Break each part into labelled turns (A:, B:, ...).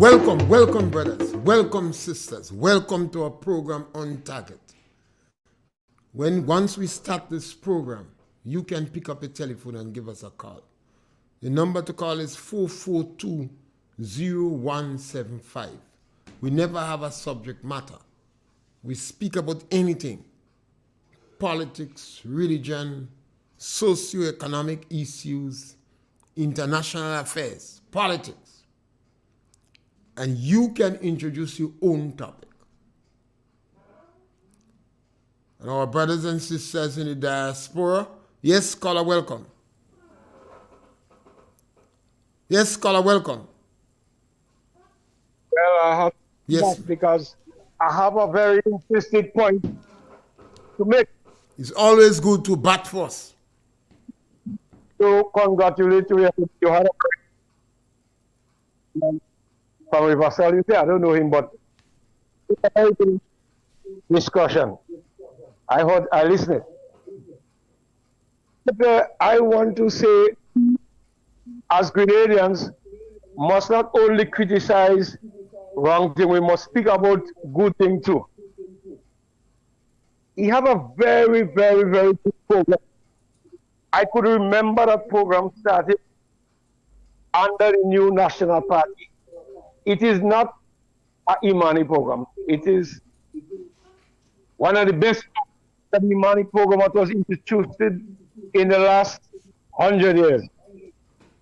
A: Welcome, brothers. Welcome, sisters. Welcome to our program On Target. Once we start this program, you can pick up a telephone and give us a call. The number to call is 442-0175. We never have a subject matter. We speak about anything. Politics, religion, socioeconomic issues, international affairs, politics. And you can introduce your own topic. And our brothers and sisters in the diaspora, yes, caller, welcome. Yes, caller, welcome.
B: Well, I have because I have a very interesting point to make.
A: It's always good to bat first.
B: To congratulate you. You had a from Reversal, you say, I don't know him, but it's a very good discussion. I listened. But I want to say, as Grenadians, must not only criticize wrong thing, we must speak about good thing too. He have a very, very, very good program. I could remember that program started under the new National Party. It is not an Imani program. It is one of the best Imani program that was introduced in the last 100 years.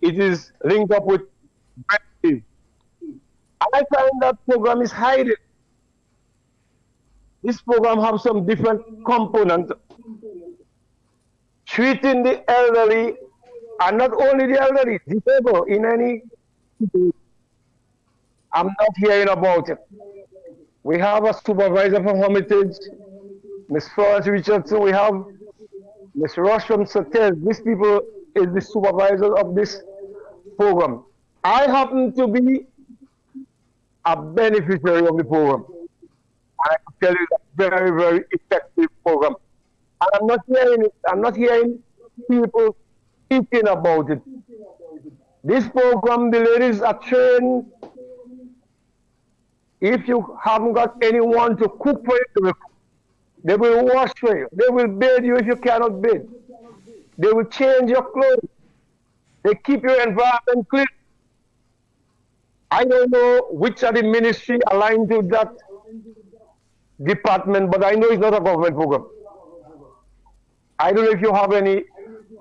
B: It is linked up with Restorative. I find that program is hiding. This program has some different components. Treating the elderly, and not only the elderly, disabled in any situation. I'm not hearing about it. We have a supervisor from Hermitage, Ms. Florence Richardson. We have Ms. Rush from Satel. These people is the supervisor of this program. I happen to be a beneficiary of the program. I can tell you it's a very, very effective program. And I'm not hearing it. I'm not hearing people speaking about it. This program, the ladies are trained. If you haven't got anyone to cook for you, they will wash for you. They will bathe you if you cannot bathe. They will change your clothes. They keep your environment clean. I don't know which of the ministry aligned to that department, but I know it's not a government program. I don't know if you have any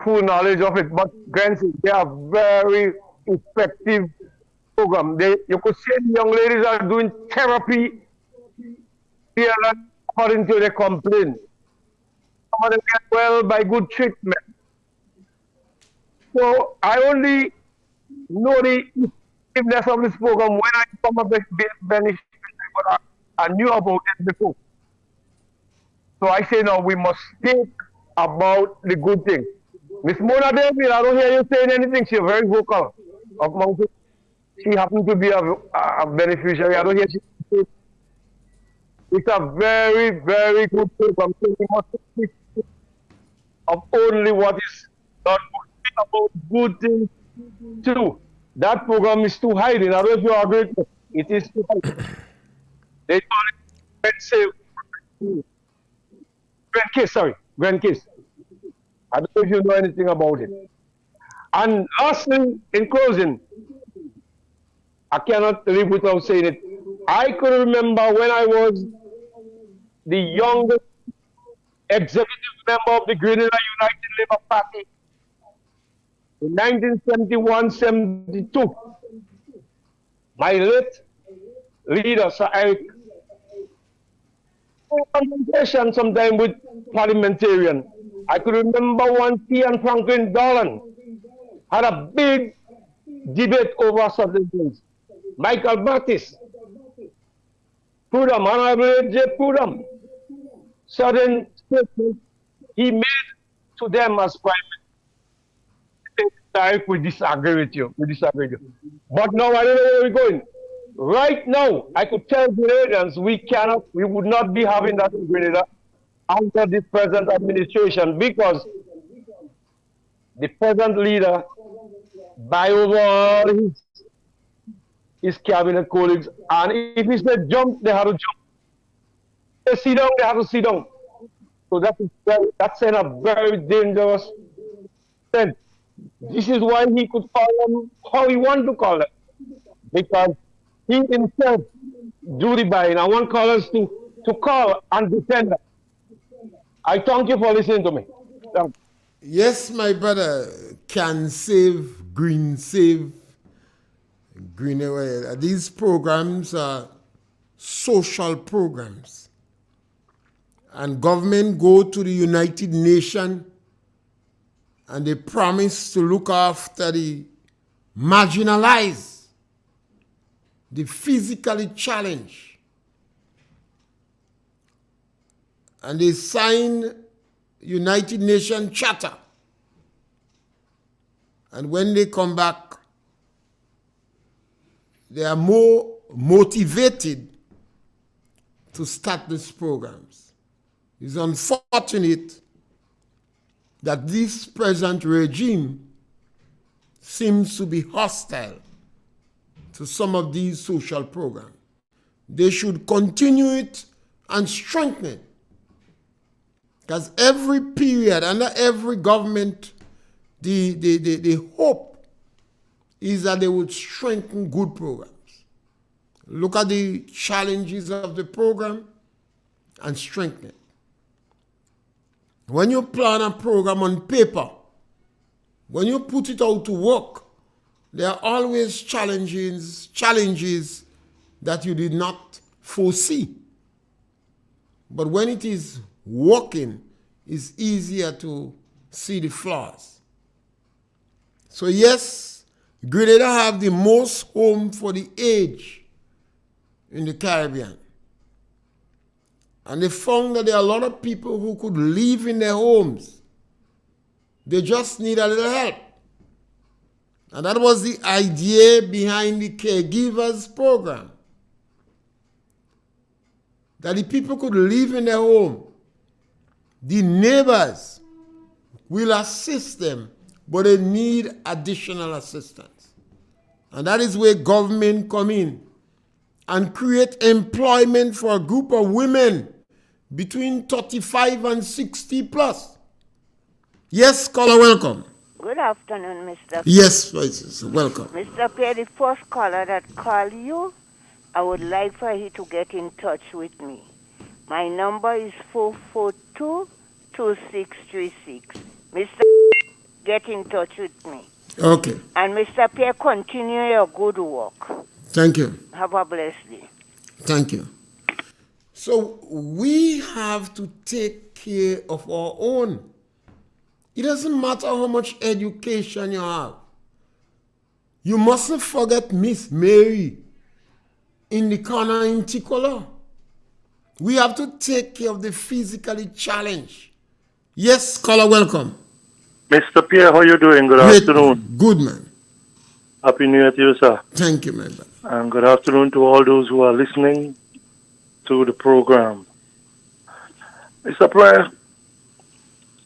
B: full knowledge of it, but granted, they are very effective program. You could say the young ladies are doing therapy here according to the complaint. Some of them get well by good treatment. So I only know the effectiveness of this program when I become a beneficiary, but I knew about it before. So I say now we must think about the good thing. Miss Mona David, I don't hear you saying anything. She's very vocal of Mountain. She happens to be a beneficiary. I don't hear she. It's a very, very good program. So we must think of only what is not good. Think about good things too. That program is too hiding. I don't know if you agree. It is too hiding. They call it Grand Case. I don't know if you know anything about it. And lastly, in closing, I cannot live without saying it. I could remember when I was the youngest executive member of the Grenada United Labour Party in 1971-72. My late leader, Sir Eric, conversation sometime with parliamentarian. I could remember one Pierre Franklin Dolan had a big debate over certain things. Michael Baptist, Prudhomme, Honorable J. Prudhomme, certain statements he made to them as prime minister. We disagree with you. But now I don't know where we're going. Right now, I could tell Grenadians we would not be having that in Grenada under this present administration because the present leader, by over all his his cabinet colleagues, and if he said jump, they had to jump. If they sit down, they had to sit down. So that's in a very dangerous sense. This is why he could call them how he wanted to call them, because he himself do the buying. I want callers to call and defend them. I thank you for listening to me. Thank you.
A: Yes, my brother, can save, green away. These programs are social programs. And government go to the United Nations and they promise to look after the marginalized, the physically challenged. And they sign United Nations Charter. And when they come back, they are more motivated to start these programs. It's unfortunate that this present regime seems to be hostile to some of these social programs. They should continue it and strengthen it. Because every period, under every government, the hope is that they would strengthen good programs. Look at the challenges of the program and strengthen it. When you plan a program on paper, when you put it out to work, there are always challenges that you did not foresee. But when it is working, it's easier to see the flaws. So yes, Grenada have the most home for the aged in the Caribbean. And they found that there are a lot of people who could live in their homes. They just need a little help. And that was the idea behind the caregivers program. That the people could live in their home. The neighbors will assist them, but they need additional assistance. And that is where government come in and create employment for a group of women between 35 and 60 plus. Yes, caller, welcome.
C: Good afternoon, Mr.
A: Yes, Voices, welcome.
C: Mr. Pierre, the first caller that called you, I would like for you to get in touch with me. My number is 442-2636. Mr. Get in touch with me.
A: Okay.
C: And Mr. Pierre, continue your good work.
A: Thank you.
C: Have a blessed day.
A: Thank you. So we have to take care of our own. It doesn't matter how much education you have. You mustn't forget Miss Mary in the corner in Ticola. We have to take care of the physically challenged. Yes, caller, welcome.
D: Mr. Pierre, how you doing? Good afternoon.
A: Good, man.
D: Happy New Year to you, sir.
A: Thank you, my brother.
D: And good afternoon to all those who are listening to the program. Mr. Pierre,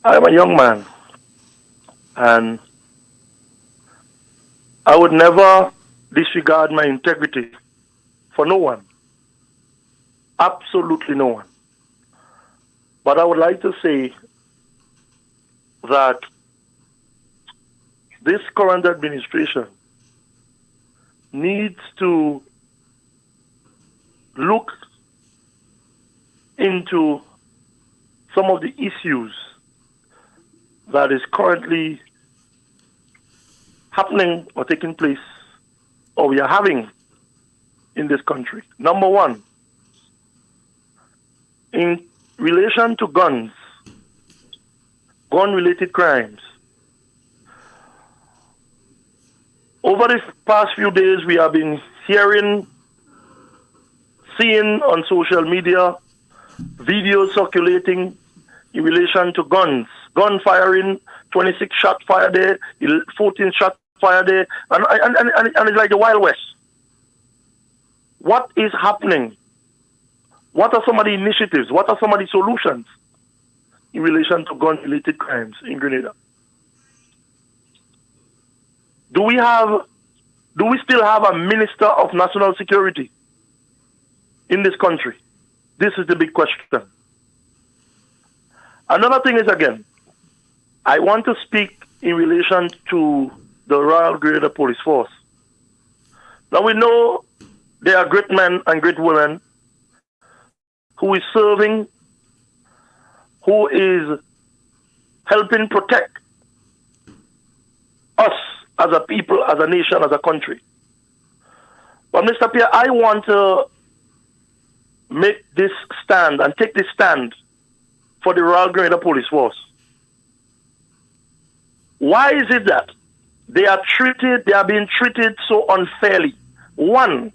D: I'm a young man, and I would never disregard my integrity for no one. Absolutely no one. But I would like to say that this current administration needs to look into some of the issues that is currently happening or taking place or we are having in this country. Number one, in relation to guns, gun-related crimes, over the past few days we have been hearing, seeing on social media, videos circulating in relation to guns, gun firing, 26 shot fired there, 14 shot fired there, and it's like the Wild West. What is happening? What are some of the initiatives? What are some of the solutions in relation to gun-related crimes in Grenada? Do we have Do we still have a Minister of National Security in this country? This is the big question. Another thing is, again, I want to speak in relation to the Royal Greater Police Force. Now, we know there are great men and great women who is serving, who is helping protect us as a people, as a nation, as a country. But Mr. Pierre, I want to make this stand and take this stand for the Royal Greater Police Force. Why is it that they are being treated so unfairly? One,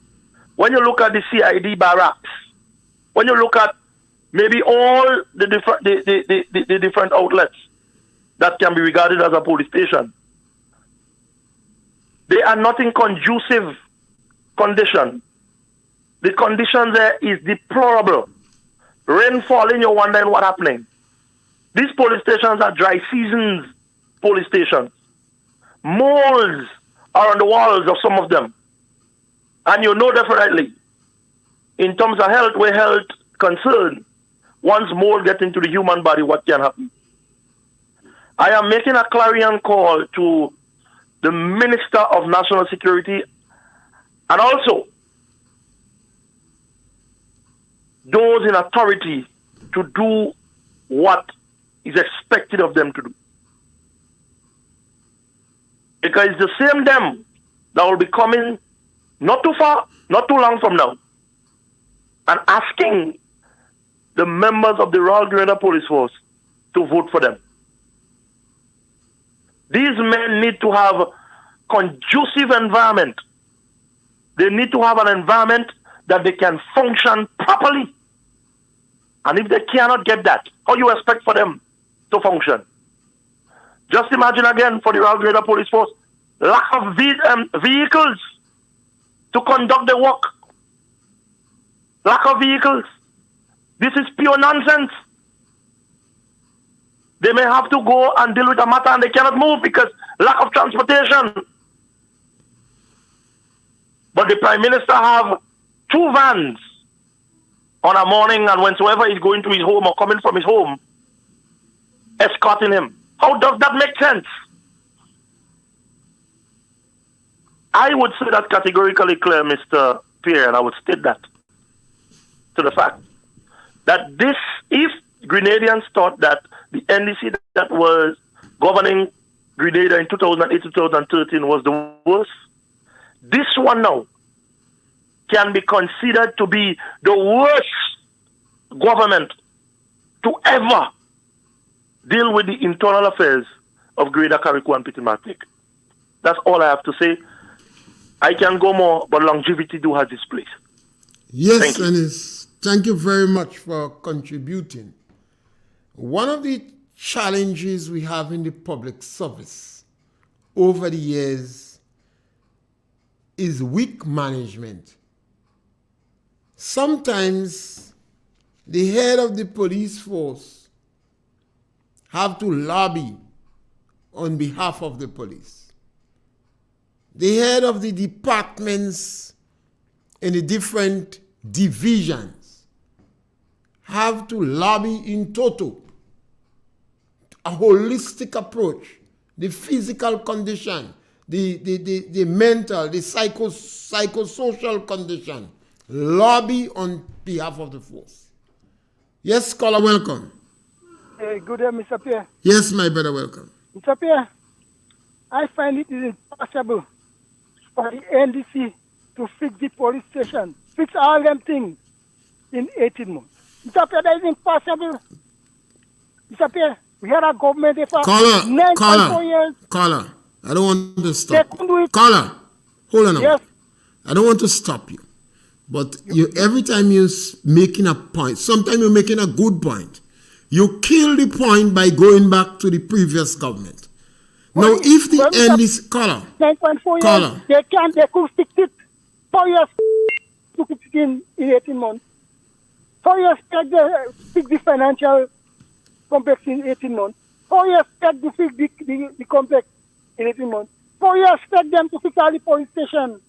D: when you look at the CID barracks, when you look at maybe all the different outlets that can be regarded as a police station, they are not in conducive condition. The condition there is deplorable. Rain falling, you're wondering what's happening. These police stations are dry seasons police stations. Moles are on the walls of some of them. And you know definitely, in terms of health, where health concerned, once mold get into the human body, what can happen? I am making a clarion call to the Minister of National Security and also those in authority to do what is expected of them to do. Because it's the same them that will be coming not too far, not too long from now, and asking the members of the Royal Greater Police Force to vote for them. These men need to have a conducive environment. They need to have an environment that they can function properly. And if they cannot get that, how you expect for them to function? Just imagine again for the Royal Greater Police Force, lack of vehicles to conduct the work. Lack of vehicles. This is pure nonsense. They may have to go and deal with a matter and they cannot move because lack of transportation. But the Prime Minister have 2 vans on a morning and whensoever he's going to his home or coming from his home, escorting him. How does that make sense? I would say that categorically clear, Mr. Pierre, and I would state that to the fact that this, if Grenadians thought that the NDC that was governing Grenada in 2008-2013 was the worst, this one now can be considered to be the worst government to ever deal with the internal affairs of Greater Carriacou and Petit-Martinique. That's all I have to say. I can go more, but longevity do has its place.
A: Yes, Ennis. Thank you very much for contributing. One of the challenges we have in the public service over the years is weak management. Sometimes the head of the police force have to lobby on behalf of the police. The head of the departments in the different divisions have to lobby in total. A holistic approach, the physical condition, the mental, the psychosocial condition, lobby on behalf of the force. Yes, caller, welcome.
E: Good day, Mr. Pierre.
A: Yes, my brother, welcome.
E: Mr. Pierre, I find it is impossible for the NDC to fix the police station, fix all them things in 18 months. Mr. Pierre, that is impossible. Mr. Pierre, we had a government there for 9.4 years.
A: Caller, I don't want to stop.
E: They couldn't do it.
A: Caller, hold on now.
E: Yes.
A: I don't want to stop you. But you, every time you're making a point, sometimes you're making a good point, you kill the point by going back to the previous government. Now, if the end is caller,
E: 9.4 years, they could fix it. 4 years to fix it in 18 months. 4 years to fix the financial complex in 18 months. 4 years to fix the complex in 18 months. How you expect them to fix all the police station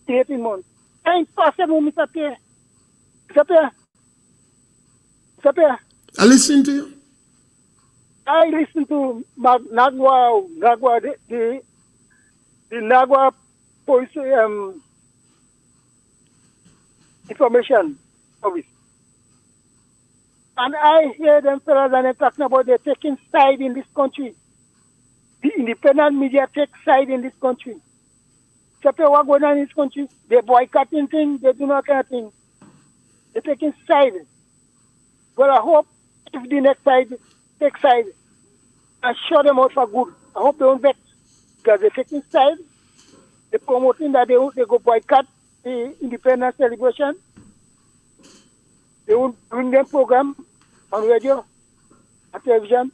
E: in 18 months? It's impossible, Mr. Pierre. Mr. Pierre. Mr. Pierre.
A: I listen to you.
E: I listen to Nagwa, the Nagwa police information service. And I hear them fellas and they're talking about they're taking side in this country. The independent media take side in this country. So what going on in this country? They're boycotting things, they do not care thing. They're taking side. Well, I hope if the next side take side and show them out for good. I hope they don't vex because they're taking side. They're promoting that they go boycott the independence celebration. They won't bring them program on radio, on television.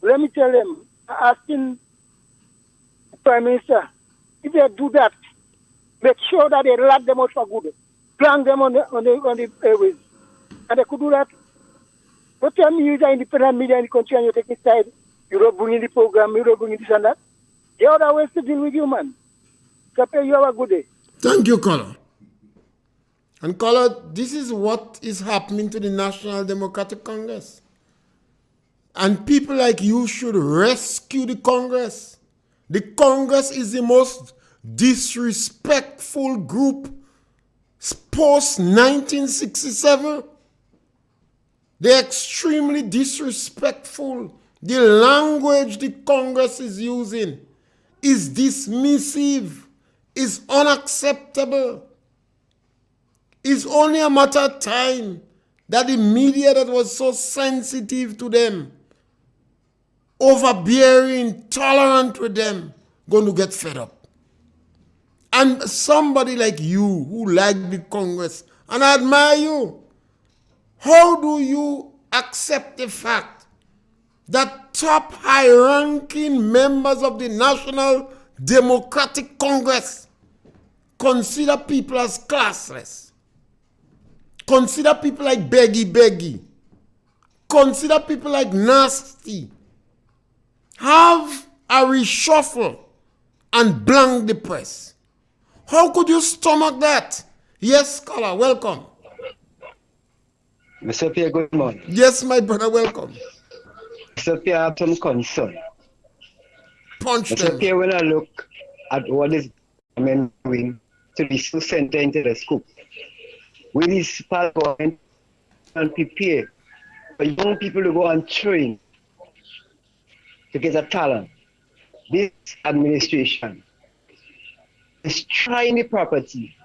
E: Let me tell them, asking the Prime Minister, if they do that, make sure that they lock them out for good. Blank them on the airways. And they could do that. But tell me, you're independent media in the country and you're taking side. You don't bring in the program, you don't bring in this and that. There are other ways to deal with you, man. So you have a good day.
A: Thank you, Color. And Color, this is what is happening to the National Democratic Congress. And people like you should rescue the Congress. The Congress is the most disrespectful group post-1967. They're extremely disrespectful. The language the Congress is using is dismissive, is unacceptable. It's only a matter of time that the media that was so sensitive to them, overbearing, tolerant with them, going to get fed up. And somebody like you who like the Congress, and I admire you, how do you accept the fact that top high-ranking members of the National Democratic Congress consider people as classless? Consider people like Beggy. Consider people like Nasty. Have a reshuffle and blank the press. How could you stomach that? Yes, Scholar, welcome.
F: Mr. Pierre, good morning.
A: Yes, my brother, welcome.
F: Mr. Pierre, I have some concern.
A: Punch
F: Mr.
A: them.
F: Pierre, when I look at what is doing to the school center into the school, with this part government and prepare for young people to go and train to get a talent, this administration is trying the property.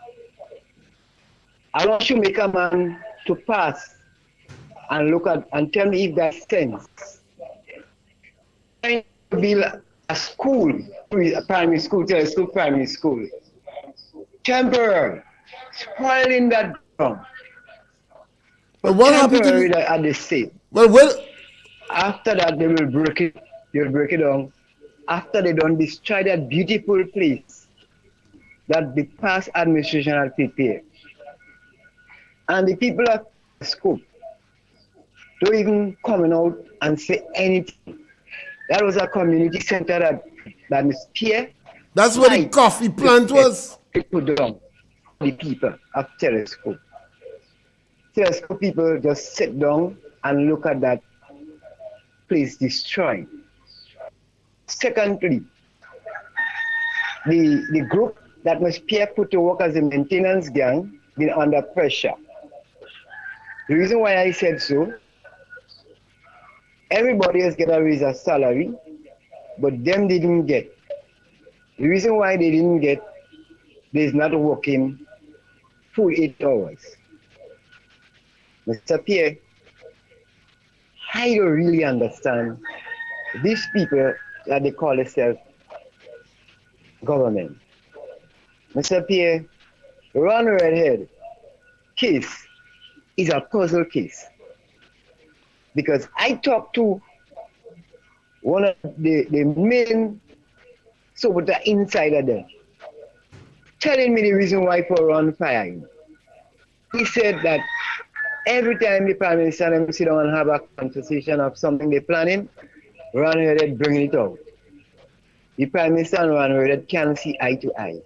F: I want you to make a man to pass and look at and tell me if that sense. Trying to build a school, a primary school, primary school. Temporary, spoiling that ground.
A: But what happened to
F: temporary at the state.
A: Well,
F: After that, they will break it. They will break it down. After they don't destroy that beautiful place that the past administration had prepared. And the people at the school don't even coming out and say anything. That was a community center that Ms. Pierre.
A: that's where the coffee plant was.
F: They put down the people of Telescope. Telescope people just sit down and look at that place destroyed. Secondly, the group that Ms. Pierre put to work as a maintenance gang been under pressure. The reason why I said so, everybody else get a raise of salary, but them didn't get. The reason why they didn't get, they're not working full 8 hours. Mr. Pierre, I don't really understand these people that they call themselves government. Mr. Pierre, Run Redhead case is a puzzle case. Because I talked to one of the main Sobota insider there, telling me the reason why for Run firing. He said that every time the Prime Minister and them sit down and have a conversation of something they're planning, Run Redhead bringing it out. The Prime Minister and Ron that can't see eye to eye.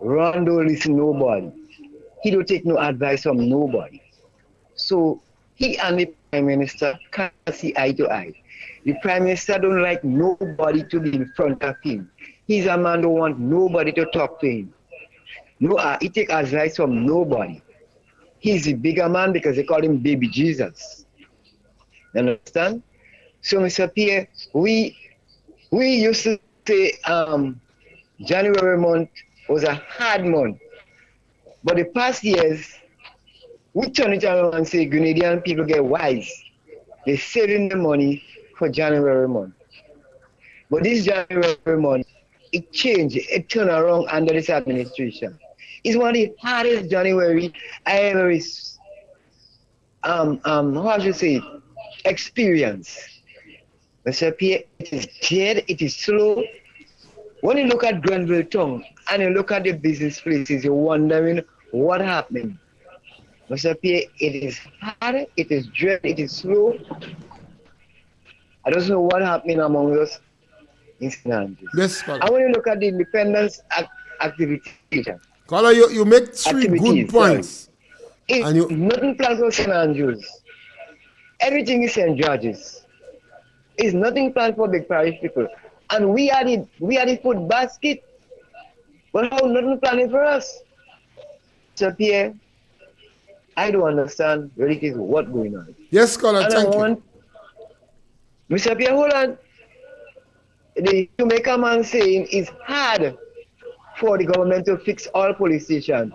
F: Ron don't listen to nobody. He don't take no advice from nobody. So he and the Prime Minister can't see eye to eye. The Prime Minister don't like nobody to be in front of him. He's a man who don't want nobody to talk to him. No, he take advice from nobody. He's the bigger man because they call him Baby Jesus. You understand? So, Mr. Pierre, we used to say January month was a hard month. But the past years, we turn it around and say Grenadian people get wise. They're saving the money for January month. But this January month, it changed. It turned around under this administration. It's one of the hardest January I ever how should I say it? Experience. Mr. Pierre, it is dead, it is slow. When you look at Granville Town and you look at the business places, you're wondering what happened. Mr. Pierre, it is hard, it is dread, it is slow. I don't know what happened among us in St. Andrews.
A: Yes,
F: and when you look at the independence activity,
A: Caller, you make three good points.
F: It's nothing planned for St. Andrews. Everything is St. George's. It's nothing planned for big parish people. And we are the food basket. But how nothing planned for us? So Pierre, I don't understand really what's going on.
A: Yes, caller, thank you.
F: Mr. Pierre, hold on. The Jamaican man saying it's hard for the government to fix all police stations.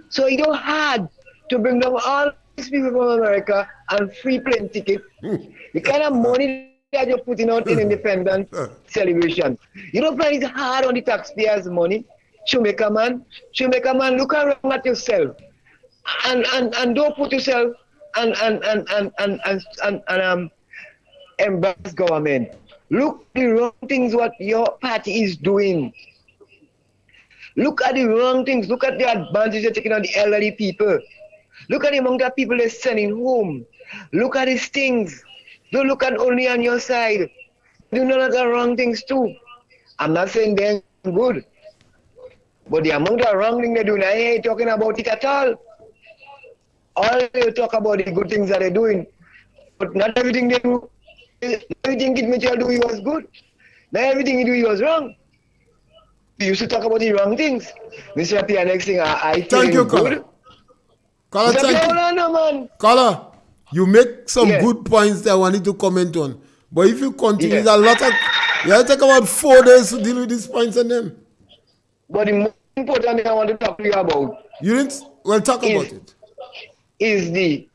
F: So it's not hard to bring down all these people from America and free plane ticket. The kind of money that you're putting out in independence celebration. You don't find it hard on the taxpayers' money. Jamaica man, look around at yourself. And don't put yourself and embarrass government. Look the wrong things what your party is doing. Look at the wrong things. Look at the advantage they're taking on the elderly people. Look at the amount of people they're sending home. Look at these things. Don't look at only on your side. Do none of the wrong things too. I'm not saying they're good. But the amount of wrong things they're doing, I ain't talking about it at all. All they talk about the good things that they're doing. But not everything they do, everything Kid Mitchell do was good. Not everything he do was wrong. We used to talk about the wrong things. Mr. Pierre, next thing I feel
A: thank you,
F: good.
A: Caller, thank you.
F: Man.
A: Caller, you make some good points that I wanted to comment on. But if you continue, there's a lot of, you have to take about 4 days to deal with these points and them.
F: But the most important thing I want to talk to you about.
A: You didn't? Well, talk about it.
F: Is the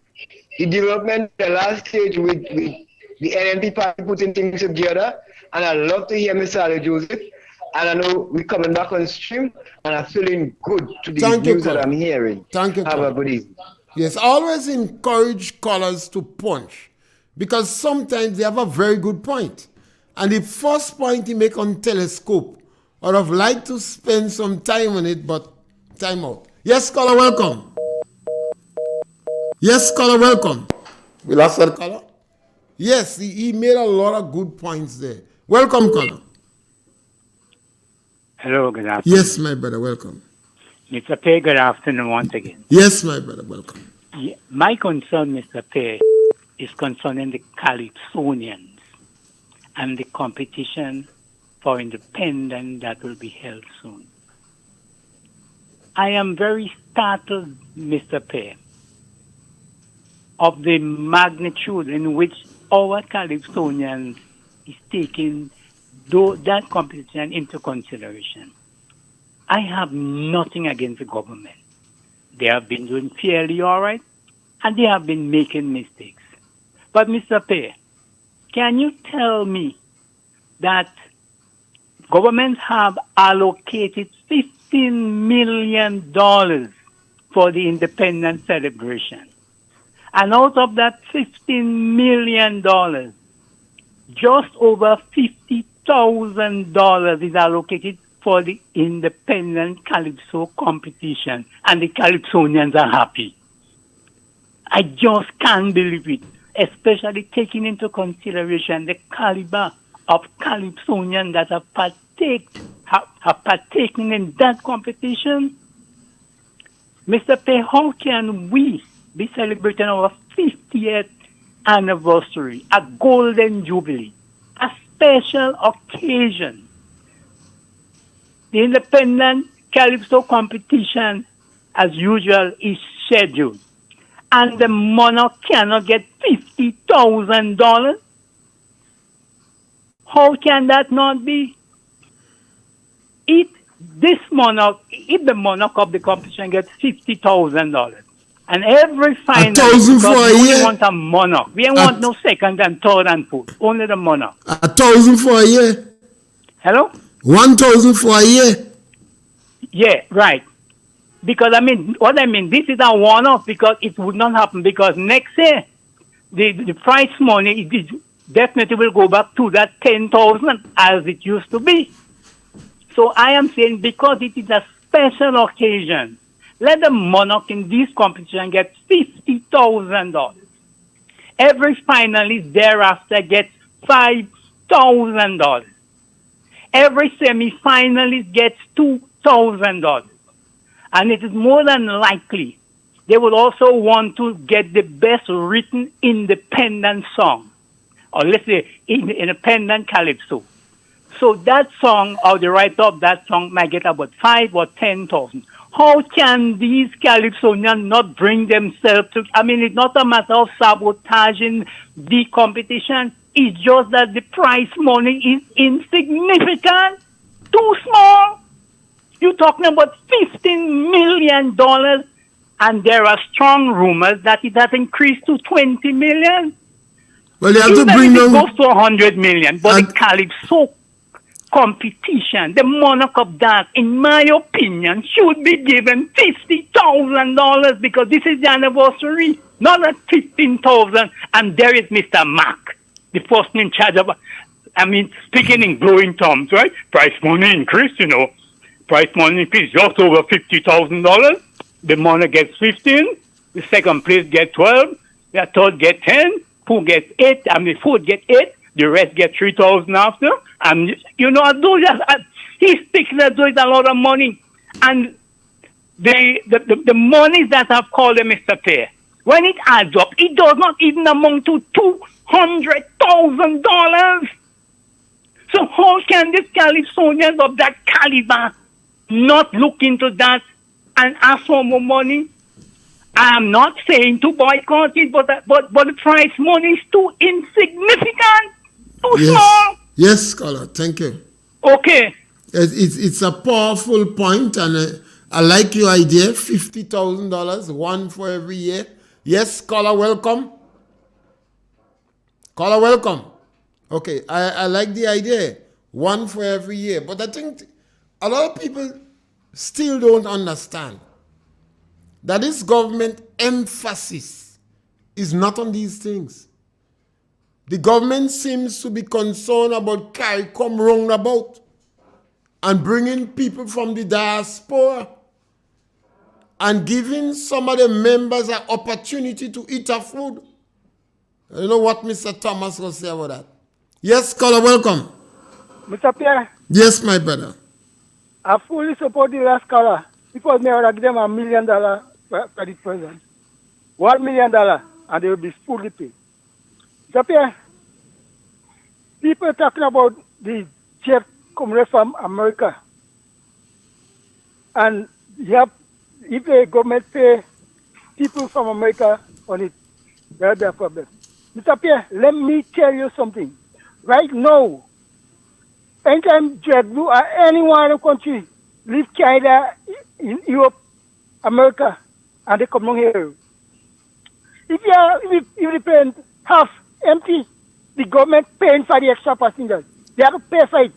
F: development, the last stage with the NNP party putting things together. And I love to hear Mr. Ali Joseph. And I know we're coming back on stream, and I'm feeling good to the news that I'm hearing.
A: Thank you.
F: Have a good evening.
A: Yes, always encourage callers to punch, because sometimes they have a very good point. And the first point he make on Telescope, I would have liked to spend some time on it, but time out. Yes, caller, welcome. Yes, caller, welcome. We lost that caller? Yes, he made a lot of good points there. Welcome, caller.
G: Hello, good afternoon.
A: Yes, my brother, welcome.
G: Mr. Pierre, good afternoon once again.
A: Yes, my brother, welcome.
G: Yeah, my concern, Mr. Pierre, is concerning the Calypsonians and the competition for independence that will be held soon. I am very startled, Mr. Pierre, of the magnitude in which our Calypsonians is taking that competition into consideration. I have nothing against the government. They have been doing fairly all right, and they have been making mistakes. But Mr. Pierre, can you tell me that governments have allocated $15 million for the independence celebration? And out of that $15 million, just over $50,000 is allocated for the independent Calypso competition, and the Calypsonians are happy. I just can't believe it, especially taking into consideration the caliber of Calypsonians that have have partaken in that competition, Mr. Pierre, how can we be celebrating our 50th anniversary, a golden jubilee, a special occasion? The independent Calypso competition, as usual, is scheduled. And the monarch cannot get $50,000. How can that not be? If the monarch of the competition gets $50,000, and every finalist, because we only want a monarch. We don't want no second and third and fourth. Only the monarch.
A: $1,000 for a year.
G: Hello?
A: 1,000 for a year.
G: Yeah, right. Because this is a one-off because it would not happen because next year the prize money it definitely will go back to that 10,000 as it used to be. So I am saying because it is a special occasion, let the monarch in this competition get $50,000. Every finalist thereafter gets $5,000. Every semi-finalist gets $2,000. And it is more than likely they will also want to get the best written independent song, or let's say independent calypso. So that song or the writer of that song might get about 5 or 10,000. How can these calypsonians not bring themselves to? It's not a matter of sabotaging the competition. It's just that the prize money is insignificant, too small. You're talking about $15 million, and there are strong rumors that it has increased to $20 million.
A: Well, you have to bring
G: them. It goes to $100 million, but the calypso competition, the monarch of that, in my opinion, should be given $50,000 because this is the anniversary, not at $15,000. And there is Mr. Mark, the person in charge of, speaking in glowing terms, right? Price money increased, Price money increased just over $50,000. The monarch gets 15. The second place gets 12. The third gets 10. Fourth gets 8. Fourth gets 8. The rest get 3,000 after. And, he's thinking that there is a lot of money. And the monies that I've called them, Mr. Pierre, when it adds up, it does not even amount to $200,000. So how can these Calypsonians of that caliber not look into that and ask for more money? I'm not saying to boycott it, but the prize money is too insignificant, too small.
A: Yes, scholar. Thank you.
G: Okay.
A: It's a powerful point, and I like your idea. $50,000, one for every year. Yes, scholar, welcome. Caller, welcome. Okay, I like the idea. One for every year. But I think a lot of people still don't understand that this government emphasis is not on these things. The government seems to be concerned about come roundabout and bringing people from the diaspora and giving some of the members an opportunity to eat a food. You know what Mr. Thomas will say about that? Yes, caller, welcome.
E: Mr. Pierre.
A: Yes, my brother.
E: I fully support the last caller because they would give them $1 million for the present. $1 million, and they will be fully paid. Mr. Pierre, people talking about the jet coming from America. And if the government pay people from America on it, there'll be a problem. Mr. Pierre, let me tell you something. Right now, anytime JetBlue or any other country leave Canada, in Europe, America, and they come down here, if the plane half empty, the government paying for the extra passengers. They have to pay for it.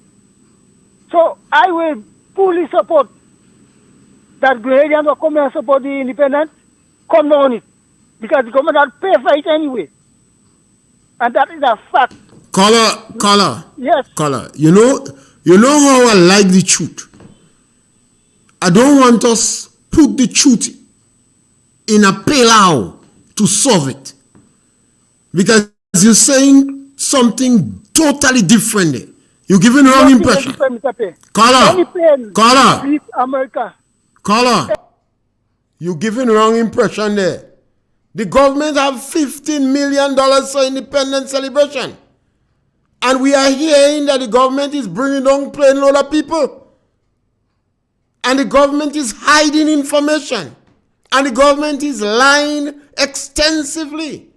E: So I will fully support that Grenadians will come and support the independent, come down on it. Because the government has to pay for it anyway. And that is a fact.
A: Caller.
E: Yes.
A: Caller. You know how I like the truth. I don't want us put the truth in a pail to solve it. Because you're saying something totally different. You giving wrong
E: Nothing
A: impression.
E: different, Mr. Pierre.
A: Caller,
E: Any pain
A: caller,
E: beat America.
A: caller. You giving wrong impression there. The government have $15 million for independence celebration. And we are hearing that the government is bringing down plane load of people. And the government is hiding information. And the government is lying extensively.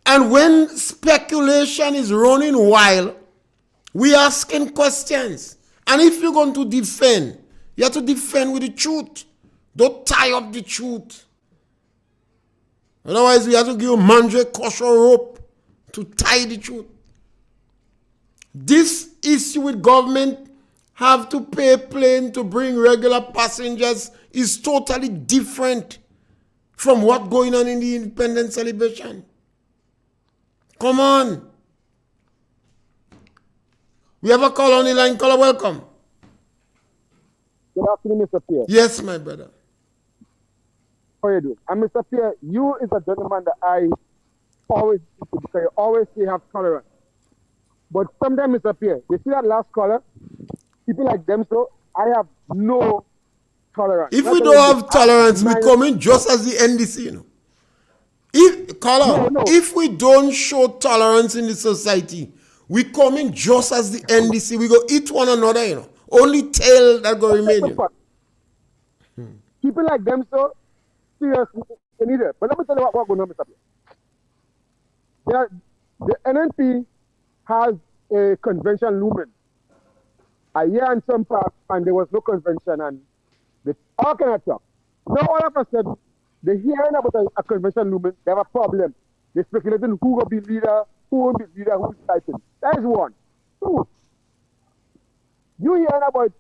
A: And when speculation is running wild, we asking questions. And if you're going to defend, you have to defend with the truth. Don't tie up the truth. Otherwise, we have to give you mandre kosher rope to tie the truth. This issue with government have to pay plane to bring regular passengers is totally different from what going on in the independence celebration. Come on. We have a call on the line. Caller, welcome.
H: Good afternoon, Mr. Pierre.
A: Yes, my brother.
H: How are you doing? And Mr. Pierre, you is a gentleman that I always, because you always say you have tolerance. But sometimes, Mr. Pierre, you see that last caller, people like them, so I have no tolerance.
A: If we don't have tolerance, we come in just as the NDC, you know. If, caller, if we don't show tolerance in the society, we come in just as the NDC. We go eat one another, you know. Only tail that go remain. You know.
H: People like them, so seriously, they need it. But let me tell you what's going on, Mr. Pierre. The NNP has a convention looming. A year and some past, and there was no convention, and they all cannot talk. Now all of a sudden, they're hearing about a convention looming. They have a problem. They're speculating who will be leader, who won't be leader, who's fighting. That is one. Two, you hearing about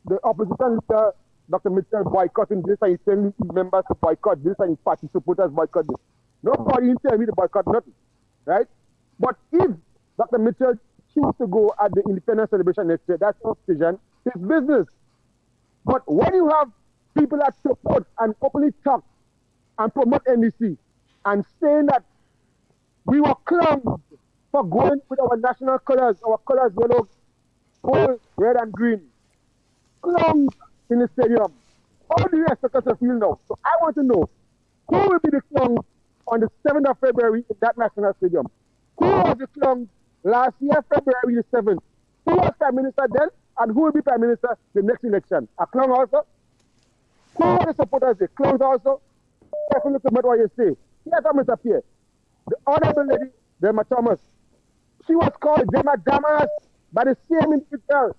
H: the opposition leader, Dr. Mitchell, boycotting this, and he's telling members to boycott this, and party supporters boycott this. Nobody didn't tell me to boycott nothing, right? But if Dr. Mitchell chooses to go at the independence celebration next year, that's his decision, his business. But when you have people that support and openly talk and promote NDC and saying that we were clowns for going with our national colors, our colors yellow, gold, red, and green. Clowns in the stadium. How do you expect us to feel now? So I want to know, who will be the clowns on the 7th of February in that national stadium? Who was the clown last year, February the 7th? Who was Prime Minister then? And who will be Prime Minister the next election? A clown also? Who are the supporters? The clowns also? Carefully to what you say. Here's how Mr. Pierre. The honorable lady, Demma Thomas, she was called Demma Damas by the same individual.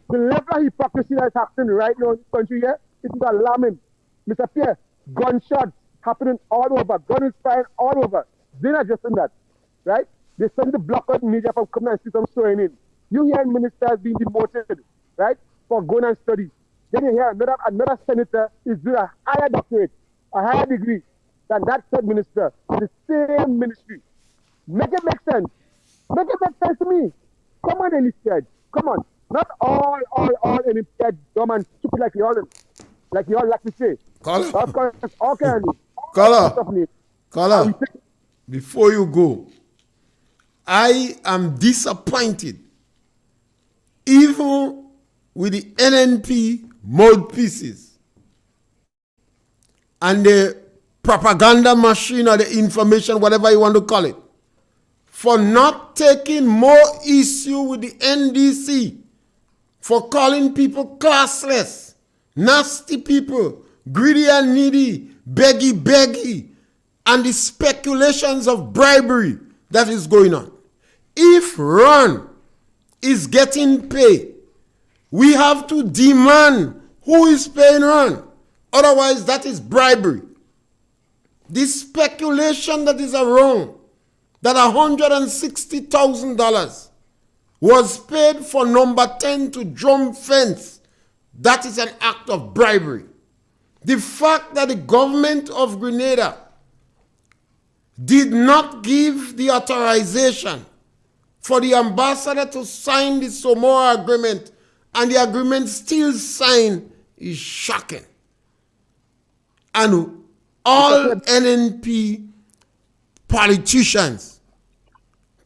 H: The level of hypocrisy that is happening right now in this country here, it is alarming. Mr. Pierre, gunshots happening all over, guns firing all over. They're not just in that, right? They send the blackout media from coming and see some showing in. You hear ministers being demoted, right, for going and study. Then you hear another senator is doing a higher doctorate, a higher degree than that said minister in the same ministry. Make it make sense. Make it make sense to me. Come on, Elizabeth. Come on. Not all Elizabeth dumb and stupid like you all like to say.
A: Caller, before you go, I am disappointed. Even with the NNP mouthpieces and the propaganda machine or the information, whatever you want to call it, for not taking more issue with the NDC, for calling people classless, nasty people, greedy and needy, beggy, and the speculations of bribery that is going on. If Ron is getting paid, we have to demand who is paying Ron. Otherwise, that is bribery. This speculation that is around, that $160,000 was paid for number 10 to drum fence, that is an act of bribery. The fact that the government of Grenada did not give the authorization for the ambassador to sign the Samoa agreement and the agreement still signed is shocking. And all NNP politicians,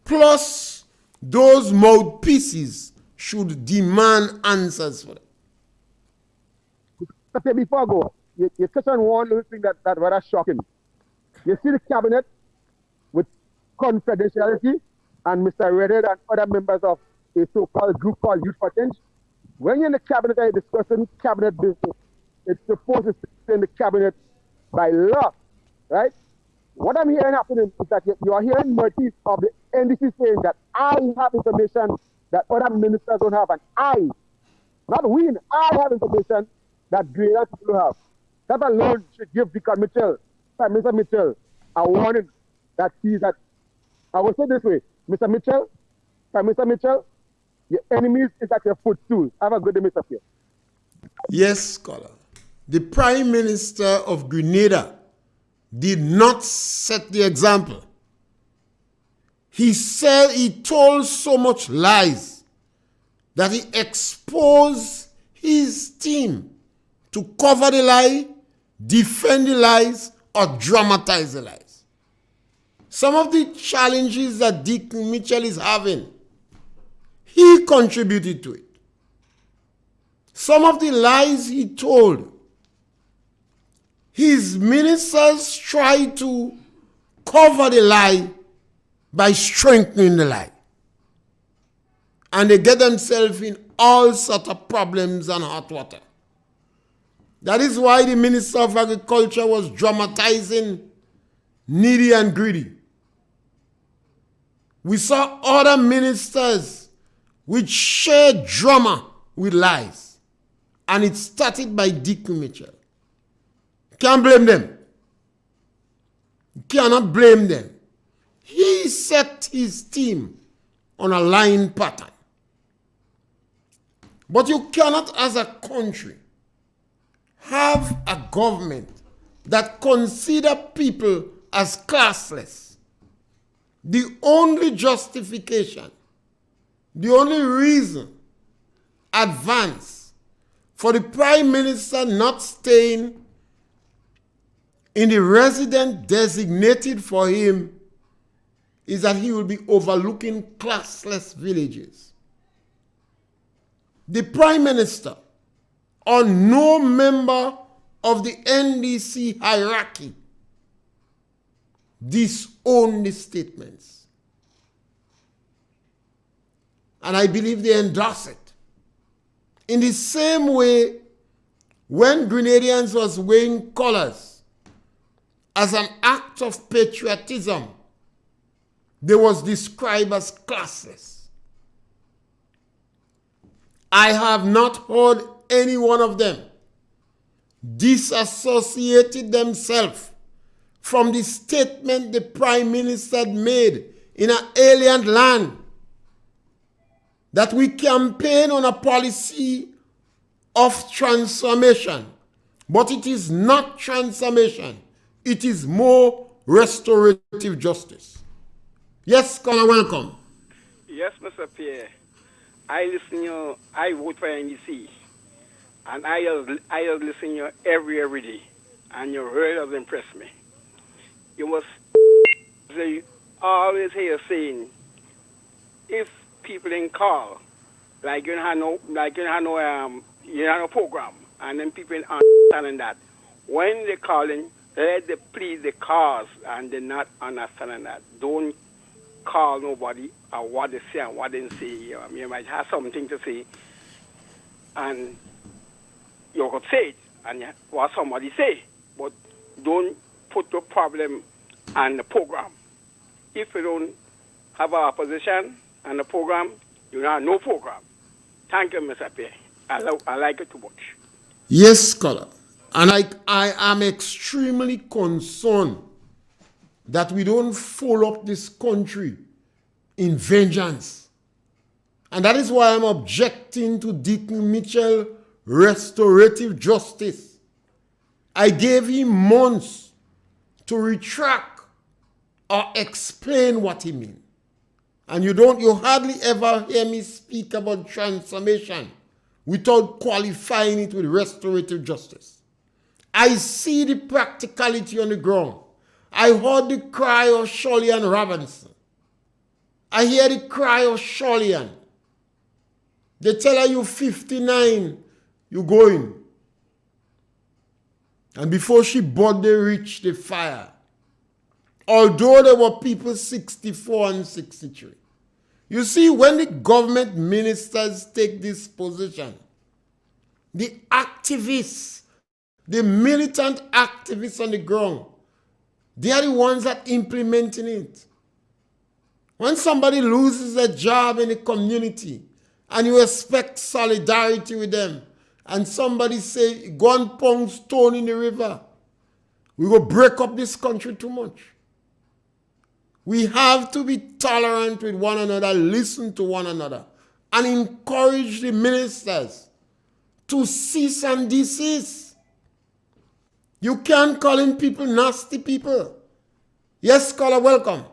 A: plus those mouthpieces should demand answers for them.
H: Okay, before I go, you touch on one little thing that was shocking. You see the cabinet with confidentiality and Mr. Reddit and other members of a so-called group called Youth for Change. When you're in the cabinet and you're discussing cabinet business, it's supposed to stay in the cabinet by law, right? What I'm hearing happening is that you are hearing motifs of the NDC saying that I have information that other ministers don't have, and I, not we, I have information that greater people have. That alone should give Prime Minister Mitchell, a warning that sees that, I will say this way, Mr. Mitchell, Prime Minister Mitchell, your enemies is at your footstool. Have a good day, Mr. Pierre.
A: Yes, scholar. The Prime Minister of Grenada did not set the example. He said he told so much lies that he exposed his team to cover the lie, defend the lies, or dramatize the lies. Some of the challenges that Dick Mitchell is having, he contributed to it. Some of the lies he told, his ministers try to cover the lie by strengthening the lie. And they get themselves in all sorts of problems and hot water. That is why the Minister of Agriculture was dramatizing needy and greedy. We saw other ministers which shared drama with lies. And it started by Dick Mitchell. Can't blame them. You cannot blame them. He set his team on a lying pattern. But you cannot, as a country, have a government that consider people as classless. The only justification, the only reason advance for the Prime Minister not staying in the residence designated for him is that he will be overlooking classless villages. The Prime Minister or no member of the NDC hierarchy disown the statements. And I believe they endorse it. In the same way, when Grenadians was wearing colors as an act of patriotism, they was described as classless. I have not heard any one of them disassociated themselves from the statement the Prime Minister made in an alien land that we campaign on a policy of transformation, but it is not transformation. It is more restorative justice. Yes, scholar, welcome.
I: Yes, Mr. Pierre. I vote for NDC. And I just listen to you every day. And your word has impressed me. You must always hear saying, if people in call, like you have no program, and then people understanding that. When they calling, let them please the cause, and they're not understanding that. Don't call nobody or what they say and what they say. You might have something to say, and you could say it, and what somebody say, but don't put the problem on the program. If you don't have an opposition on the program, you don't have no program. Thank you, Mr. Pierre. I like it too much.
A: Yes, scholar. And I am extremely concerned that we don't follow up this country in vengeance. And that is why I'm objecting to Dick Mitchell restorative justice. I gave him months to retract or explain what he means. And you hardly ever hear me speak about transformation without qualifying it with restorative justice. I see the practicality on the ground. I heard the cry of Shirley and Robinson. I hear the cry of Sholian. They tell her you 59, you going. And before she bought, they reached the fire. Although there were people 64 and 63. You see, when the government ministers take this position, the activists, the militant activists on the ground, they are the ones that implementing it. When somebody loses a job in the community and you expect solidarity with them, and somebody say, go and pound stone in the river, we will break up this country too much. We have to be tolerant with one another, listen to one another, and encourage the ministers to cease and desist. You can't call in people nasty people. Yes, caller, welcome.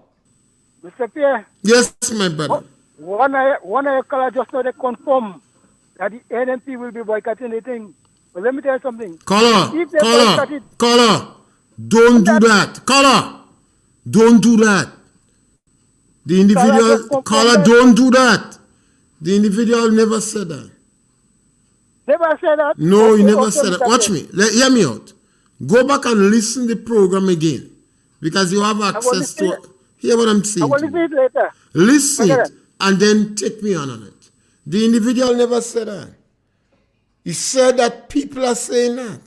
E: Mr. Pierre.
A: Yes, my brother.
E: One of your callers just now they confirm that the NMP will be boycotting the thing. But let me tell you something.
A: Caller, don't do that. Caller, don't do that. The individual, caller, don't do that. The individual never said that.
E: Never said that?
A: No, he never said that. Watch me. Hear me out. Go back and listen to the program again. Because you have access to it. Hear what I'm saying.
E: I will listen it later.
A: Listen it and then take me on it. The individual never said that. He said that people are saying that.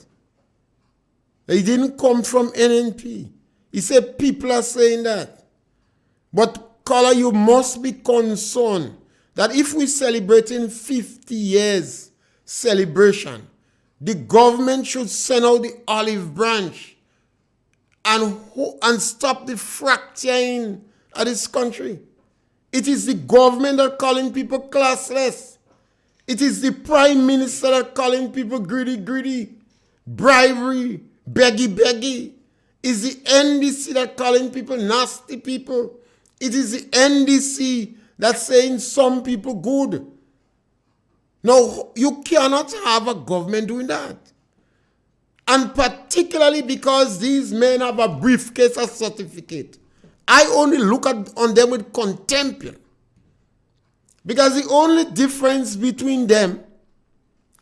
A: He didn't come from NNP. He said people are saying that. But caller, you must be concerned that if we're celebrating 50 years celebration, the government should send out the olive branch and stop the fracturing of this country. It is the government that calling people classless. It is the prime minister that calling people greedy, bribery, beggy. It's the NDC that calling people nasty people. It is the NDC that's saying some people good. No, you cannot have a government doing that. And particularly because these men have a briefcase of certificate. I only look on them with contempt. Because the only difference between them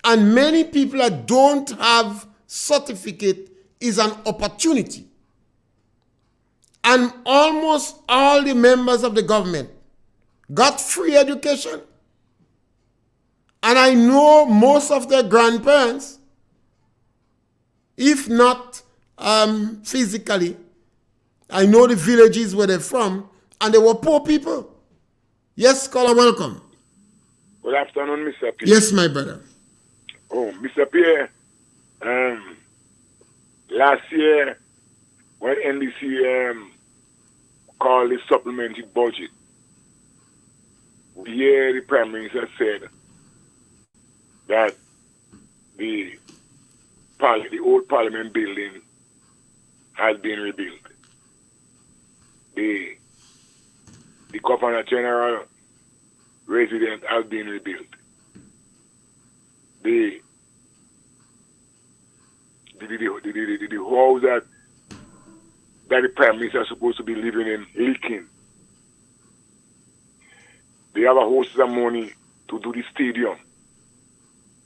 A: and many people that don't have certificate is an opportunity. And almost all the members of the government got free education. And I know most of their grandparents, if not physically, I know the villages where they're from, and they were poor people. Yes, caller, welcome.
J: Good afternoon, Mr. Pierre.
A: Yes, my brother.
J: Oh, Mr. Pierre, last year, when NDC called the supplementary budget, we hear the Prime Minister said that the old Parliament building has been rebuilt. The Governor General residence has been rebuilt. The house that the Prime Minister is supposed to be living in leaking. They have a host of money to do the stadium.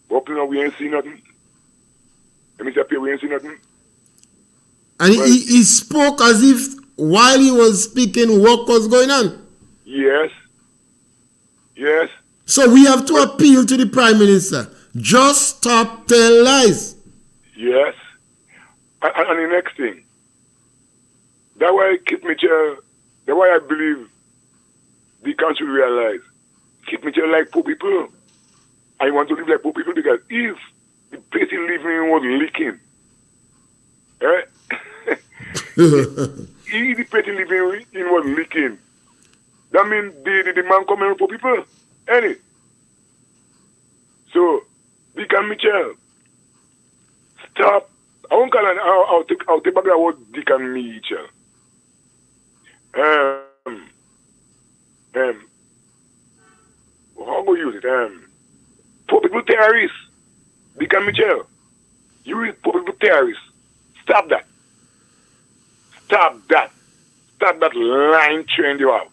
J: But we ain't seen nothing. Mr. Pierre, we ain't seen nothing.
A: And he spoke as if while he was speaking, work was going on.
J: Yes.
A: So we have to appeal to the Prime Minister. Just stop telling lies.
J: Yes. And the next thing, that's why I believe the country realize keep me like poor people. I want to live like poor people because if the place you live in was leaking, if the place you live in was leaking, that means the man coming for people, ain't it? So, Deacon Mitchell, stop. I won't call it, I'll take back that word Deacon Mitchell. How do you use it? Poor people terrorists. Deacon Mitchell, you read poor people terrorists. Stop that. Stop that line trend you have.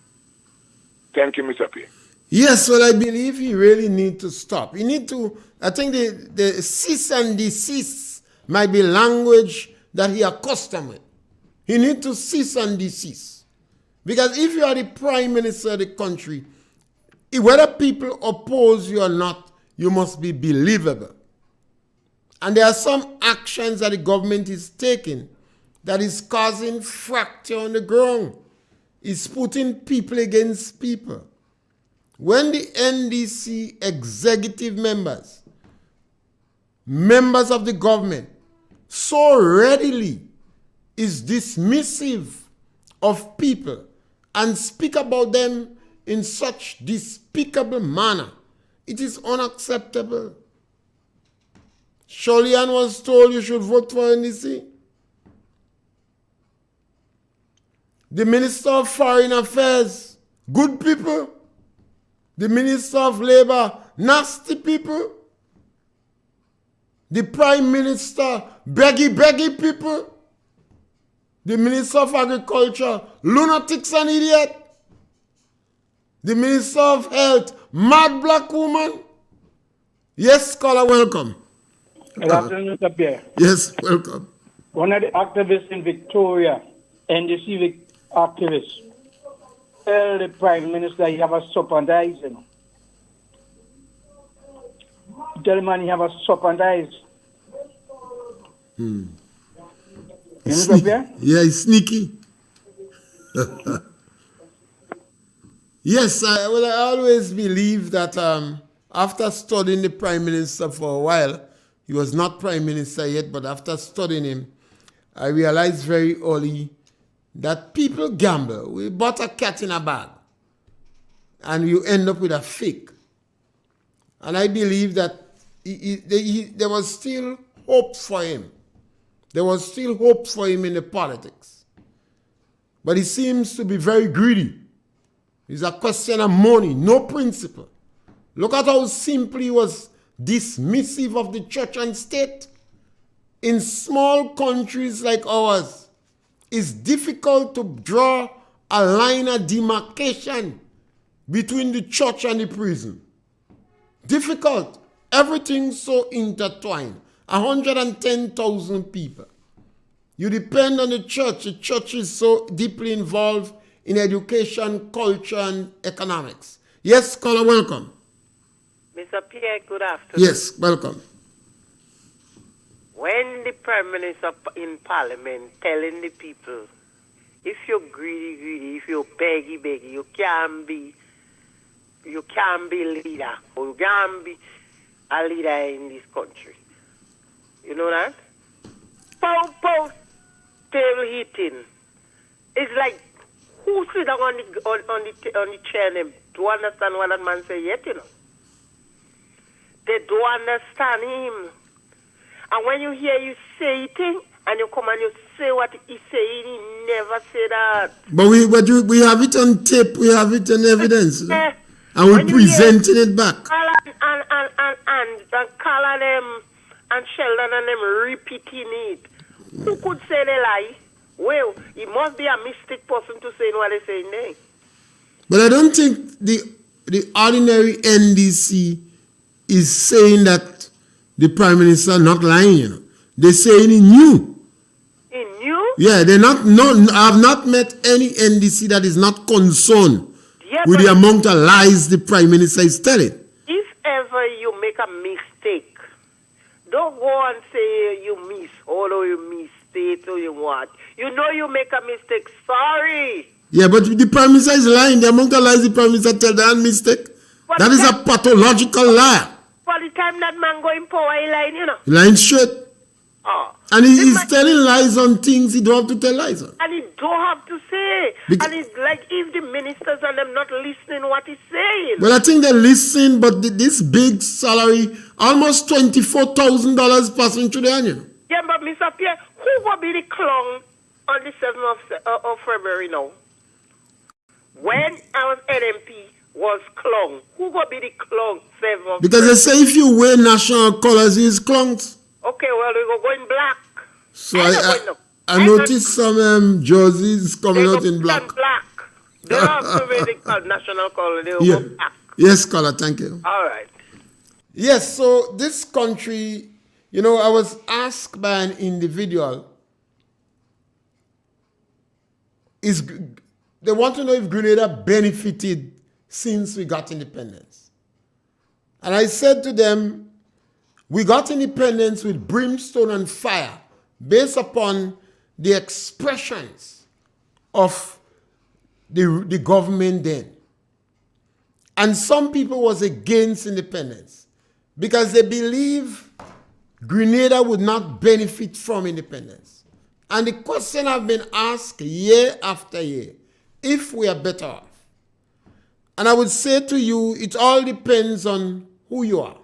J: Thank you, Mr. Pierre.
A: Yes, well, I believe he really need to stop. He need to, I think the cease and desist might be language that he accustomed with. He need to cease and desist. Because if you are the prime minister of the country, whether people oppose you or not, you must be believable. And there are some actions that the government is taking that is causing fracture on the ground. It's putting people against people. When the NDC executive members of the government, so readily is dismissive of people and speak about them in such despicable manner, it is unacceptable. Sholian was told you should vote for NDC. The Minister of Foreign Affairs, good people. The Minister of Labor, nasty people. The Prime Minister, beggy people. The Minister of Agriculture, lunatics and idiot. The Minister of Health, mad black woman. Yes, scholar, welcome.
K: Good afternoon, Mr. Pierre.
A: Yes, welcome.
K: One of the activists in Victoria, and the civic activists, tell the Prime Minister he have a sup and eyes, you know. Tell him he have a sup and eyes. You know, Pierre?
A: Yeah, it's sneaky. Yes, I always believe that after studying the Prime Minister for a while, he was not Prime Minister yet, but after studying him, I realized very early that people gamble. We bought a cat in a bag, and you end up with a fake. And I believe that there was still hope for him. There was still hope for him in the politics. But he seems to be very greedy. It's a question of money, no principle. Look at how simply he was dismissive of the church and state. In small countries like ours, it's difficult to draw a line of demarcation between the church and the prison. Difficult. Everything's so intertwined. 110,000 people. You depend on the church. The church is so deeply involved in education, culture, and economics. Yes, scholar, welcome.
L: Mr. Pierre, good afternoon.
A: Yes, welcome.
L: When the Prime Minister in Parliament telling the people, if you're greedy, if you're beggy, you can't be leader, or you can't be a leader in this country. You know that? Pow, table hitting. It's like, who sit down on the chair and do understand what that man say yet, you know? They don't understand him. And when you hear you say thing, and you come and you say what he say, he never say that.
A: But we have it on tape, we have it on evidence. And we're presenting it back.
L: And Carla them and Sheldon and them repeating it. Who could say they lie? Well, it must be a mystic person to say what they're saying there.
A: But I don't think the ordinary NDC is saying that the Prime Minister not lying, you know. They're saying he knew.
L: He knew?
A: Yeah, I have not met any NDC that is not concerned with the amount of lies the Prime Minister is telling.
L: If ever you make a mistake, don't go and say you miss, although you misstate or you what. You know you make a mistake. Sorry.
A: Yeah, but the Prime Minister is lying. The amount of lies the Prime Minister tells, that mistake. That is a pathological liar.
L: For the time that man go in power, he lying, you know.
A: He lying straight.
L: Oh.
A: And he's telling lies on things he don't have to tell lies on.
L: And he don't have to say. And it's like if the ministers and them not listening what he's saying.
A: Well, I think they listen, but this big salary, almost $24,000 passing through the annual.
L: Yeah, but Mr. Pierre, who will be the clown on the 7th of February now? When our NMP was clown, who will be the clown 7th of
A: Because
L: February?
A: they say if you wear national colors, he's clowns.
L: Okay, well, we go in black.
A: So I noticed some jerseys coming out in black.
L: Black. They don't have to really call national call. They will
A: Yeah.
L: go back.
A: Yes, caller, thank you.
L: All right.
A: Yes, so this country, I was asked by an individual, they want to know if Grenada benefited since we got independence. And I said to them, we got independence with brimstone and fire based upon the expressions of the government then. And some people was against independence because they believe Grenada would not benefit from independence. And the question have been asked year after year, if we are better off. And I would say to you, it all depends on who you are.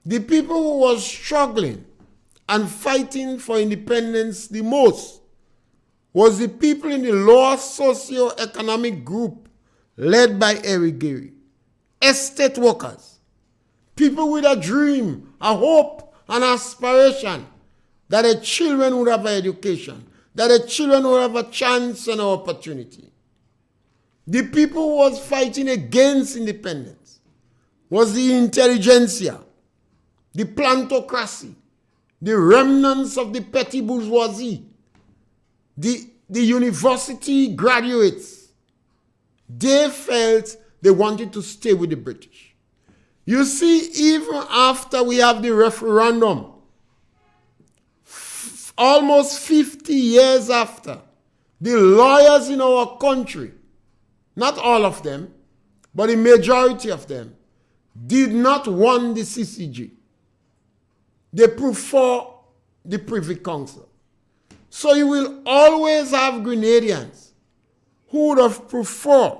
A: The people who were struggling and fighting for independence the most was the people in the lower socio-economic group led by Eric Gary. Estate workers, people with a dream, a hope, an aspiration that their children would have an education, that their children would have a chance and an opportunity. The people who was fighting against independence was the intelligentsia, the plantocracy, the remnants of the petty bourgeoisie, the university graduates. They felt they wanted to stay with the British. You see, even after we have the referendum, almost 50 years after, the lawyers in our country, not all of them, but the majority of them, did not want the CCG. They prefer the Privy Council. So you will always have Grenadians who would have preferred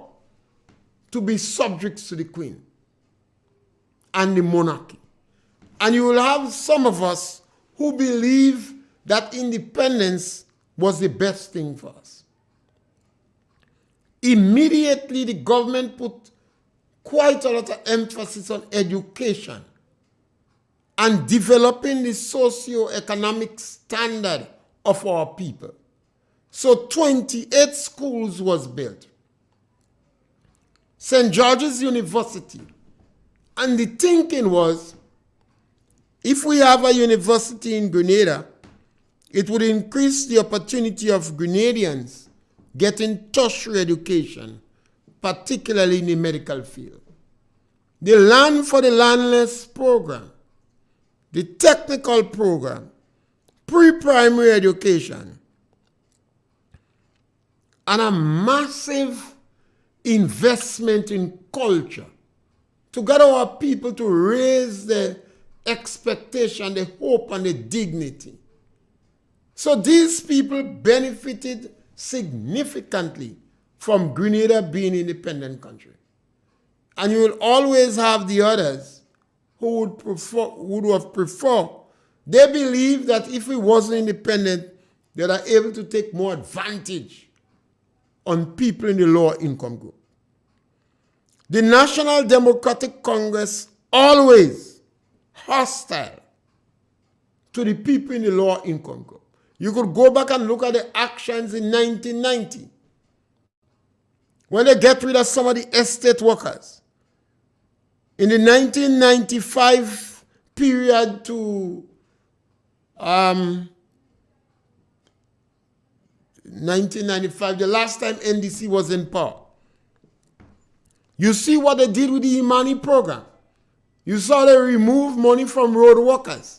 A: to be subjects to the Queen and the monarchy. And you will have some of us who believe that independence was the best thing for us. Immediately, the government put quite a lot of emphasis on education and developing the socio-economic standard of our people. So 28 schools was built. St. George's University. And the thinking was, if we have a university in Grenada, it would increase the opportunity of Grenadians getting tertiary education, particularly in the medical field. The Land for the Landless program, the technical program, pre-primary education, and a massive investment in culture to get our people to raise the expectation, the hope, and the dignity. So these people benefited significantly from Grenada being an independent country. And you will always have the others who would have preferred. They believe that if we wasn't independent, they are able to take more advantage on people in the lower income group. The National Democratic Congress always hostile to the people in the lower income group. You could go back and look at the actions in 1990 when they get rid of some of the estate workers. In the 1995 period to 1995, the last time NDC was in power. You see what they did with the Imani program. You saw they remove money from road workers.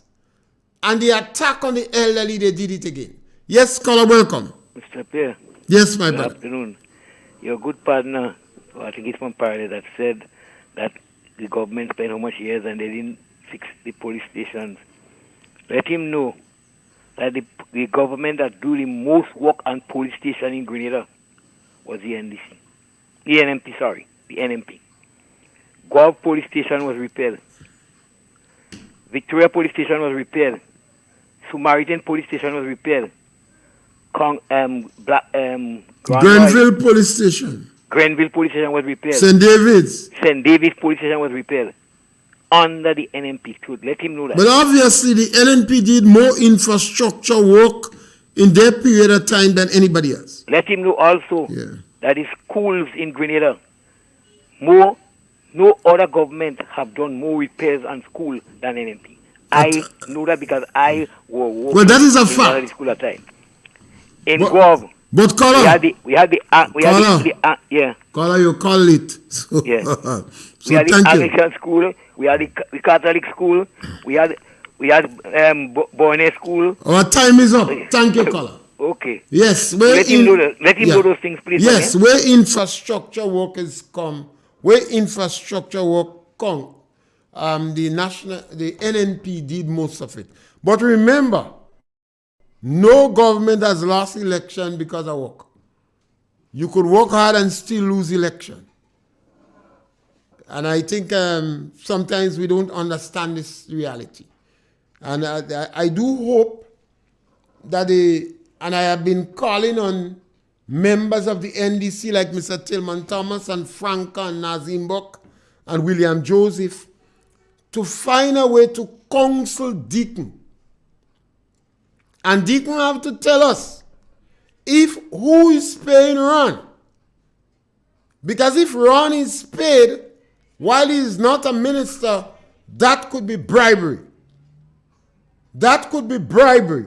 A: And the attack on the elderly, they did it again. Yes, caller, welcome.
M: Mr. Pierre.
A: Yes, my
M: brother.
A: brother.
M: Good afternoon. Your good partner, I think it's from Pierre, that said that the government spent how much years and they didn't fix the police stations. Let him know that the government that do the most work on police station in Grenada was the NDC. The NMP, sorry. The NMP. Guelph police station was repaired. Victoria police station was repaired. Samaritan police station was repaired.
A: Grenville police station.
M: Grenville police station was repaired.
A: St. David's.
M: St. David's police station was repaired. Under the NMP. So let him know that.
A: But obviously the NMP did more infrastructure work in their period of time than anybody else.
M: Let him know also that the schools in Grenada, no other government have done more repairs on school than NNP. I know that because I was working
A: well, that is a
M: in
A: fact.
M: school at time. In Guam,
A: but Caller,
M: yeah.
A: Caller, you call it. So,
M: Yeah.
A: so
M: We had the
A: thank you.
M: Anglican school, we had the Catholic school, we had Borne school.
A: Our time is up. Thank you, Caller.
M: Okay.
A: Yes,
M: Let him know those things, please.
A: Yes, where infrastructure work is come, where infrastructure work come, the NNP did most of it. But remember, no government has lost election because of work. You could work hard and still lose election. And I think sometimes we don't understand this reality. And I do hope that and I have been calling on members of the NDC like Mr. Tillman Thomas and Franca and Nazim Buck and William Joseph to find a way to counsel Deacon. And Deacon have to tell us who is paying Ron. Because if Ron is paid while he is not a minister, that could be bribery. That could be bribery.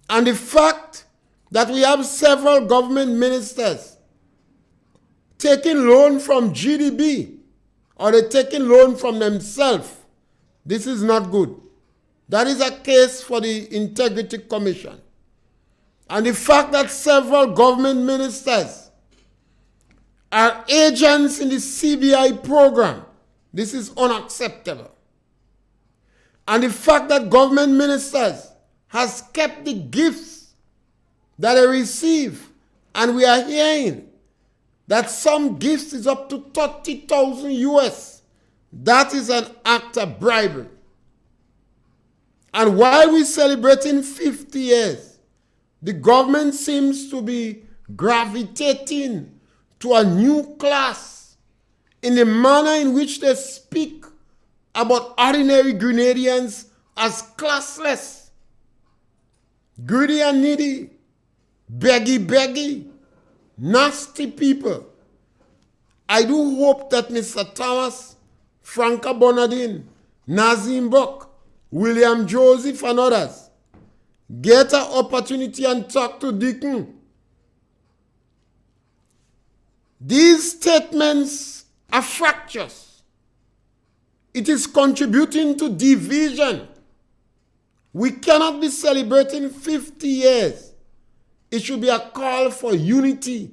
A: And the fact that we have several government ministers taking loan from GDB or they're taking loan from themselves, this is not good. That is a case for the Integrity Commission. And the fact that several government ministers are agents in the CBI program, this is unacceptable. And the fact that government ministers has kept the gifts that they receive, and we are hearing that some gifts is up to 30,000 US. That is an act of bribery. And while we're celebrating 50 years, the government seems to be gravitating to a new class in the manner in which they speak about ordinary Grenadians as classless, greedy and needy, beggy, nasty people. I do hope that Mr. Thomas, Franca Bonadine, Nazim Buck, William Joseph and others get an opportunity and talk to Deacon. These statements are fractious. It is contributing to division. We cannot be celebrating 50 years. It should be a call for unity.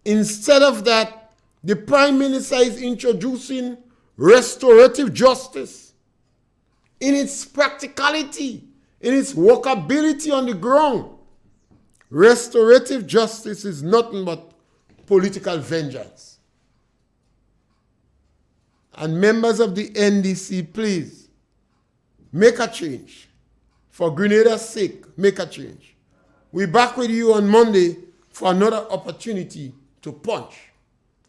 A: Instead of that, the Prime Minister is introducing restorative justice in its practicality, in its workability on the ground. Restorative justice is nothing but political vengeance. And members of the NDC, please, make a change. For Grenada's sake, make a change. We're back with you on Monday for another opportunity to punch.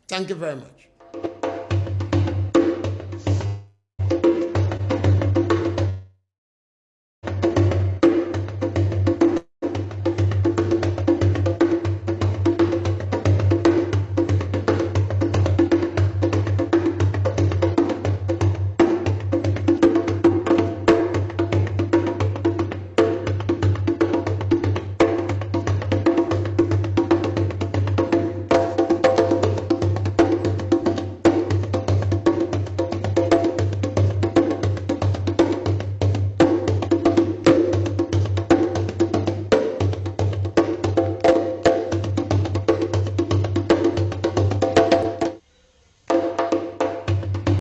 A: Thank you very much.